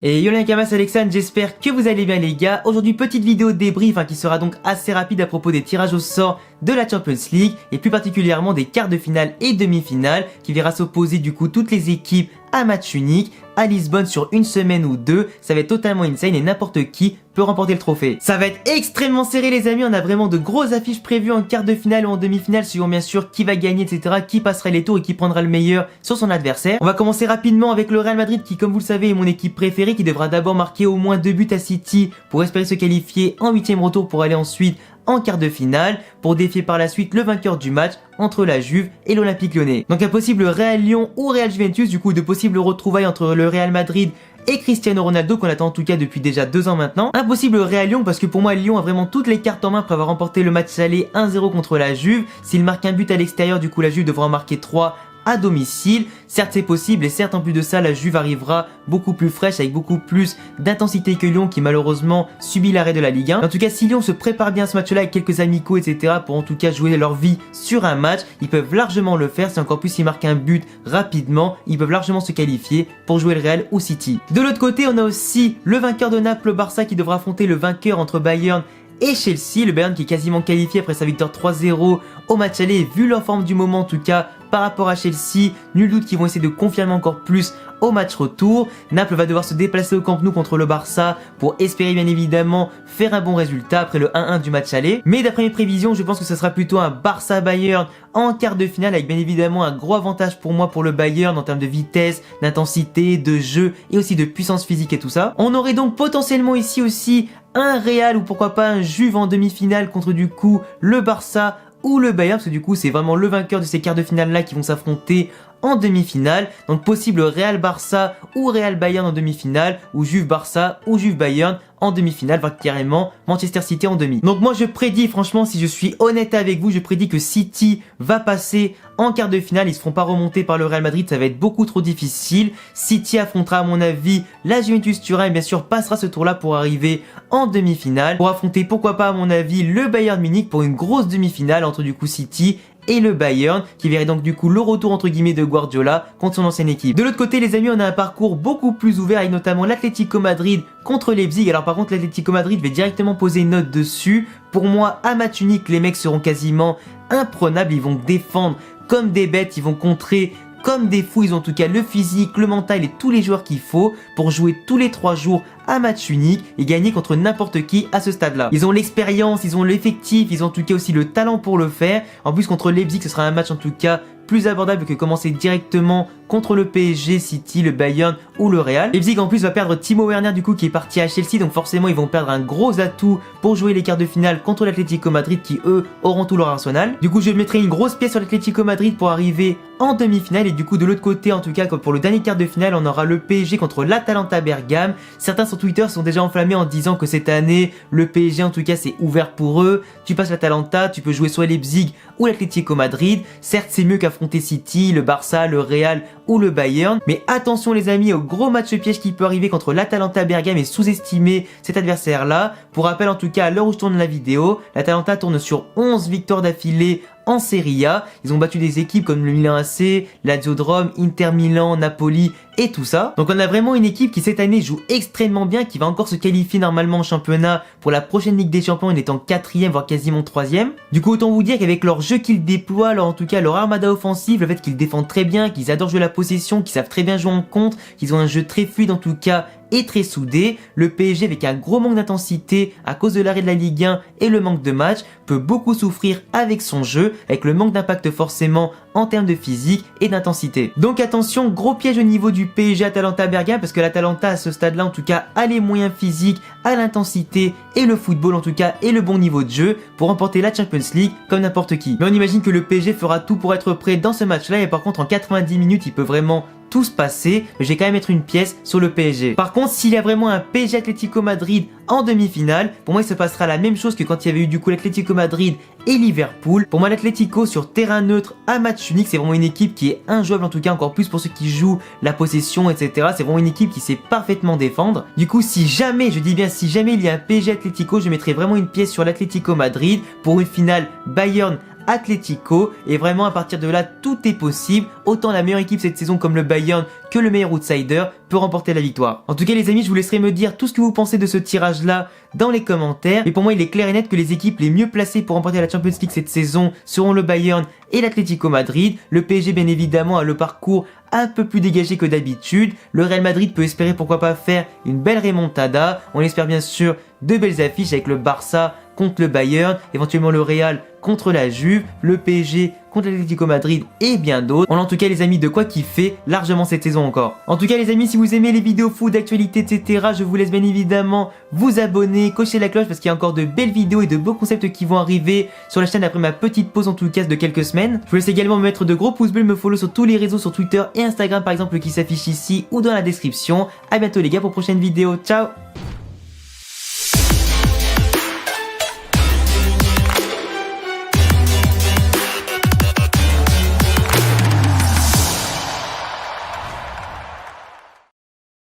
Et yo les Kamas, Alexandre, j'espère que vous allez bien les gars. Aujourd'hui petite vidéo de débrief qui sera donc assez rapide à propos des tirages au sort de la Champions League et plus particulièrement des quarts de finale et demi-finale qui verra s'opposer du coup toutes les équipes à match unique à Lisbonne sur une semaine ou deux. Ça va être totalement insane et n'importe qui peut remporter le trophée. Ça va être extrêmement serré les amis, on a vraiment de grosses affiches prévues en quart de finale ou en demi-finale suivant bien sûr qui va gagner etc, qui passera les tours et qui prendra le meilleur sur son adversaire. On va commencer rapidement avec le Real Madrid qui comme vous le savez est mon équipe préférée, qui devra d'abord marquer au moins 2 buts à City pour espérer se qualifier en 8e retour pour aller ensuite en quart de finale pour défier par la suite le vainqueur du match entre la Juve et l'Olympique Lyonnais. Donc un possible Real Lyon ou Real Juventus, du coup de possibles retrouvailles entre le Real Madrid et Cristiano Ronaldo qu'on attend en tout cas depuis déjà 2 ans maintenant. Impossible Real Lyon parce que pour moi Lyon a vraiment toutes les cartes en main pour avoir remporté le match aller 1-0 contre la Juve. S'il marque un but à l'extérieur, du coup la Juve devra en marquer 3 à domicile. Certes c'est possible et certes en plus de ça la Juve arrivera beaucoup plus fraîche avec beaucoup plus d'intensité que Lyon qui malheureusement subit l'arrêt de la Ligue 1. En tout cas si Lyon se prépare bien ce match là avec quelques amicaux etc pour en tout cas jouer leur vie sur un match, ils peuvent largement le faire. Si encore plus ils marquent un but rapidement, ils peuvent largement se qualifier pour jouer le Real ou City. De l'autre côté on a aussi le vainqueur de Naples, le Barça, qui devra affronter le vainqueur entre Bayern et Chelsea. Le Bayern qui est quasiment qualifié après sa victoire 3-0 au match aller, et vu leur forme du moment en tout cas par rapport à Chelsea, nul doute qu'ils vont essayer de confirmer encore plus au match retour. Naples va devoir se déplacer au Camp Nou contre le Barça pour espérer bien évidemment faire un bon résultat après le 1-1 du match aller. Mais d'après mes prévisions, je pense que ce sera plutôt un Barça-Bayern en quart de finale avec bien évidemment un gros avantage pour moi pour le Bayern en termes de vitesse, d'intensité, de jeu et aussi de puissance physique et tout ça. On aurait donc potentiellement ici aussi un Real ou pourquoi pas un Juve en demi-finale contre du coup le Barça ou le Bayern, parce que du coup c'est vraiment le vainqueur de ces quarts de finale là qui vont s'affronter en demi-finale. Donc possible Real Barça ou Real Bayern en demi-finale, ou Juve Barça ou Juve Bayern en demi-finale, voire carrément Manchester City en demi. Donc moi je prédis, franchement si je suis honnête avec vous, je prédis que City va passer en quart de finale. Ils se feront pas remonter par le Real Madrid, ça va être beaucoup trop difficile. City affrontera à mon avis la Juventus Turin et bien sûr passera ce tour là pour arriver en demi-finale, pour affronter pourquoi pas à mon avis le Bayern Munich pour une grosse demi-finale entre du coup City et le Bayern, qui verrait donc du coup le retour entre guillemets de Guardiola contre son ancienne équipe. De l'autre côté les amis, on a un parcours beaucoup plus ouvert avec notamment l'Atlético Madrid contre Leipzig. Alors par contre l'Atlético Madrid, je vais directement poser une note dessus. Pour moi à match unique les mecs seront quasiment imprenables, ils vont défendre comme des bêtes, ils vont contrer comme des fous, ils ont en tout cas le physique, le mental et tous les joueurs qu'il faut pour jouer tous les 3 jours à match unique et gagner contre n'importe qui à ce stade-là. Ils ont l'expérience, ils ont l'effectif, ils ont en tout cas aussi le talent pour le faire. En plus contre Leipzig, ce sera un match en tout cas plus abordable que commencer directement contre le PSG, City, le Bayern ou le Real. Leipzig en plus va perdre Timo Werner du coup qui est parti à Chelsea, donc forcément ils vont perdre un gros atout pour jouer les quarts de finale contre l'Atlético Madrid qui eux auront tout leur arsenal. Du coup je mettrai une grosse pièce sur l'Atlético Madrid pour arriver en demi-finale, et du coup de l'autre côté en tout cas comme pour le dernier quart de finale on aura le PSG contre l'Atalanta Bergame. Certains sur Twitter sont déjà enflammés en disant que cette année le PSG en tout cas c'est ouvert pour eux, tu passes l'Atalanta, tu peux jouer soit Leipzig ou l'Atlético Madrid. Certes c'est mieux qu'affronter City, le Barça, le Real ou le Bayern, mais attention les amis au gros match piège qui peut arriver contre l'Atalanta Bergame et sous-estimer cet adversaire là. Pour rappel en tout cas à l'heure où je tourne la vidéo, l'Atalanta tourne sur 11 victoires d'affilée en Serie A. Ils ont battu des équipes comme le Milan AC, Lazio Rome, Inter Milan, Napoli et tout ça. Donc on a vraiment une équipe qui cette année joue extrêmement bien, qui va encore se qualifier normalement en championnat pour la prochaine Ligue des Champions en étant 4e voire quasiment 3e. Du coup autant vous dire qu'avec leur jeu qu'ils déploient, en tout cas leur armada offensive, le fait qu'ils défendent très bien, qu'ils adorent jouer la possession, qu'ils savent très bien jouer en contre, qu'ils ont un jeu très fluide en tout cas et très soudé, le PSG avec un gros manque d'intensité à cause de l'arrêt de la Ligue 1 et le manque de match peut beaucoup souffrir avec son jeu, avec le manque d'impact forcément en termes de physique et d'intensité. Donc attention, gros piège au niveau du PSG Atalanta Bergame, parce que l'Atalanta à ce stade là en tout cas a les moyens physiques, a l'intensité et le football en tout cas et le bon niveau de jeu pour remporter la Champions League comme n'importe qui. Mais on imagine que le PSG fera tout pour être prêt dans ce match là, et par contre en 90 minutes il peut vraiment tout se passer, mais je vais quand même mettre une pièce sur le PSG. Par contre, s'il y a vraiment un PSG Atlético Madrid en demi-finale, pour moi il se passera la même chose que quand il y avait eu du coup l'Atlético Madrid et Liverpool. Pour moi l'Atlético sur terrain neutre à match unique, c'est vraiment une équipe qui est injouable, en tout cas encore plus pour ceux qui jouent la possession etc. C'est vraiment une équipe qui sait parfaitement défendre. Du coup si jamais, je dis bien si jamais il y a un PSG Atlético, je mettrai vraiment une pièce sur l'Atlético Madrid pour une finale Bayern Atlético, et vraiment à partir de là tout est possible, autant la meilleure équipe cette saison comme le Bayern que le meilleur outsider peut remporter la victoire. En tout cas les amis, je vous laisserai me dire tout ce que vous pensez de ce tirage là dans les commentaires, mais pour moi il est clair et net que les équipes les mieux placées pour remporter la Champions League cette saison seront le Bayern et l'Atlético Madrid. Le PSG bien évidemment a le parcours un peu plus dégagé que d'habitude, le Real Madrid peut espérer pourquoi pas faire une belle remontada, on espère bien sûr de belles affiches avec le Barça contre le Bayern, éventuellement le Real contre la Juve, le PSG contre l'Atlético Madrid et bien d'autres. On a en tout cas les amis de quoi kiffer largement cette saison encore. En tout cas les amis, si vous aimez les vidéos foot, d'actualité etc, je vous laisse bien évidemment vous abonner, cocher la cloche parce qu'il y a encore de belles vidéos et de beaux concepts qui vont arriver sur la chaîne après ma petite pause en tout cas de quelques semaines. Je vous laisse également me mettre de gros pouces bleus, me follow sur tous les réseaux, sur Twitter et Instagram par exemple qui s'affichent ici ou dans la description. A bientôt les gars pour prochaine vidéo, ciao.